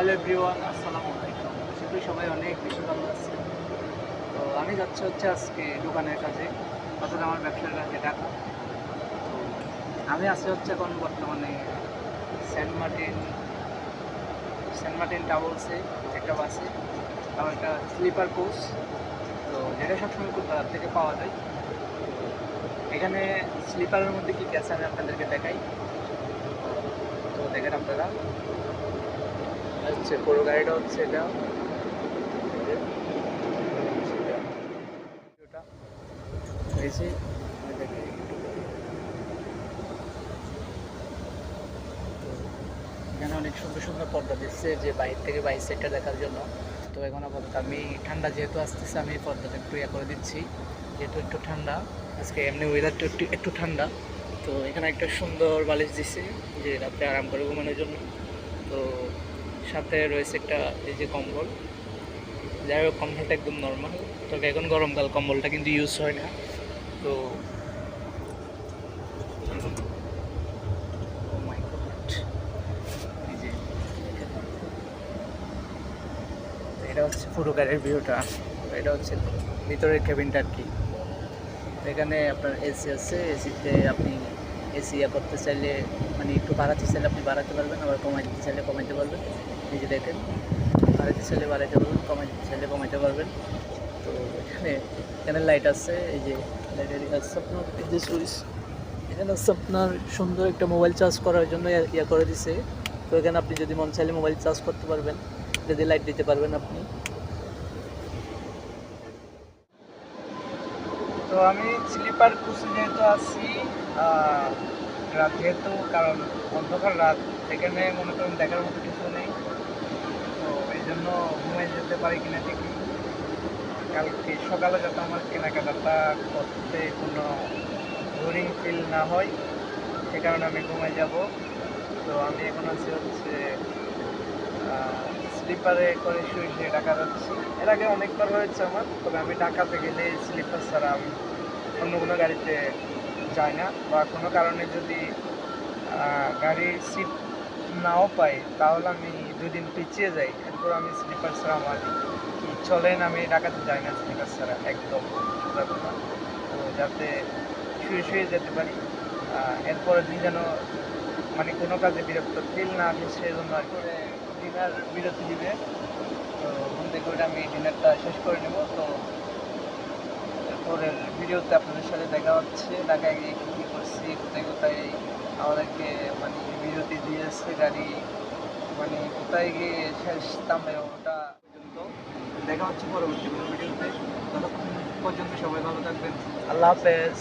Hello everyone, আসসালামু আলাইকুম। আশা করি সবাই অনেক বেশি ভালো আছে। তো আমি যাচ্ছি আজকে দোকানের কাজে, অর্থাৎ আমার ব্যবসার কাজে ঢাকা। তো আমি আছি এখন বর্তমানে সেন্ট মার্টিন সেন্ট মার্টিন টাওয়ার্সে একটা বাসে, আমার একটা স্লিপার কোচ। তো যেটা সবসময় কোথাও থেকে পাওয়া যায়। এখানে স্লিপারের মধ্যে কী কী আছে আমি আপনাদেরকে দেখাই। তো দেখেন আপনারা, হচ্ছে পুরো গাড়িটা হচ্ছে এটা এই যে এখানে অনেক সুন্দর সুন্দর পর্দা দিচ্ছে যে বাইরে থেকে বাইরের সাইডটা দেখার জন্য। তো এখন আপাতত আমি ঠান্ডা যেহেতু আসতেছে, আমি পর্দাটা একটু করে দিচ্ছি, যেহেতু একটু ঠান্ডা আজকে, এমনি ওয়েদারটা একটু ঠান্ডা। তো এখানে একটা সুন্দর বালিশ দিচ্ছে যে রাতে আরাম করে ঘুমানোর জন্য। তো সাথে রয়েছে একটা এই যে কম্বল, যাই হোক কম্বলটা একদম নর্মাল, তবে এখন গরমকাল কম্বলটা কিন্তু ইউজ হয় না। তো এটা হচ্ছে পুরো গাড়ির ভিউটা। এটা হচ্ছে ভিতরের কেবিনটা আর কি। এখানে আপনার এসি আছে, এসিতে আপনি এসি করতে চাইলে মানে একটু বাড়াতে চাইলে আপনি বাড়াতে পারবেন, আবার কমাই দিতে চাইলে কমাইতে পারবেন। এই যে দেখেন, বাড়াতে চাইলে বাড়াইতে পারবেন, কমাই দিতে চাইলে কমাইতে পারবেন। তো এখানে লাইট আছে, এই যে লাইটের আছে আপনার, এই যে সুইচ এখানে হচ্ছে আপনার সুন্দর একটা মোবাইল চার্জ করার জন্য করে দিছে। তো এখানে আপনি যদি মন চাইলে মোবাইল চার্জ করতে পারবেন, যদি লাইট দিতে পারবেন আপনি। তো আমি স্লিপার কোচে যেহেতু আছি রাত, যেহেতু কারণ অন্ধকার রাত, এখানে মনে করেন দেখার মতো কিছু নেই। তো এই জন্য ঘুমিয়ে যেতে পারি কিনা দেখি, কালকে সকালে যাতে আমার কেনাকাটা করতে কোনো বোরিং ফিল না হয়, সে কারণে আমি ঘুমিয়ে যাব। তো আমি এখন আছি হচ্ছে স্লিপারে করে শুয়ে শুয়ে ঢাকা যাচ্ছি। এর আগে অনেকবার হয়েছে আমার, তবে আমি ঢাকাতে গেলে স্লিপার ছাড়া আমি অন্য কোনো গাড়িতে যাই না, বা কোনো কারণে যদি গাড়ির সিট নাও পাই তাহলে আমি 2 দিন পিছিয়ে যাই, এরপর আমি স্লিপার ছাড়া আমার কি চলেন, আমি ঢাকাতে যাই না স্লিপার ছাড়া একদম সোজা কথা। তো যাতে শুয়ে শুয়ে যেতে পারি, এরপরের দিন যেন মানে কোনো কাজে বিরক্ত ফিল না আসে, সেজন্য আর করে ডিনার বিরতি দিবে। তো ঘুম থেকে ওটা আমি ডিনারটা শেষ করে নেব। তো পরের ভিডিওতে আপনাদের সাথে দেখা হচ্ছে, ঢাকায় গিয়ে কী কী করছি, কোথায় কোথায় আমাদেরকে মানে বিরতি দিয়েছে গাড়ি, মানে কোথায় গিয়ে শেষ থামে, ওটা পর্যন্ত দেখা হচ্ছে পরবর্তী কোনো ভিডিওতে। ততক্ষণ পর্যন্ত সবাই ভালো থাকবেন। আল্লাহ হাফেজ।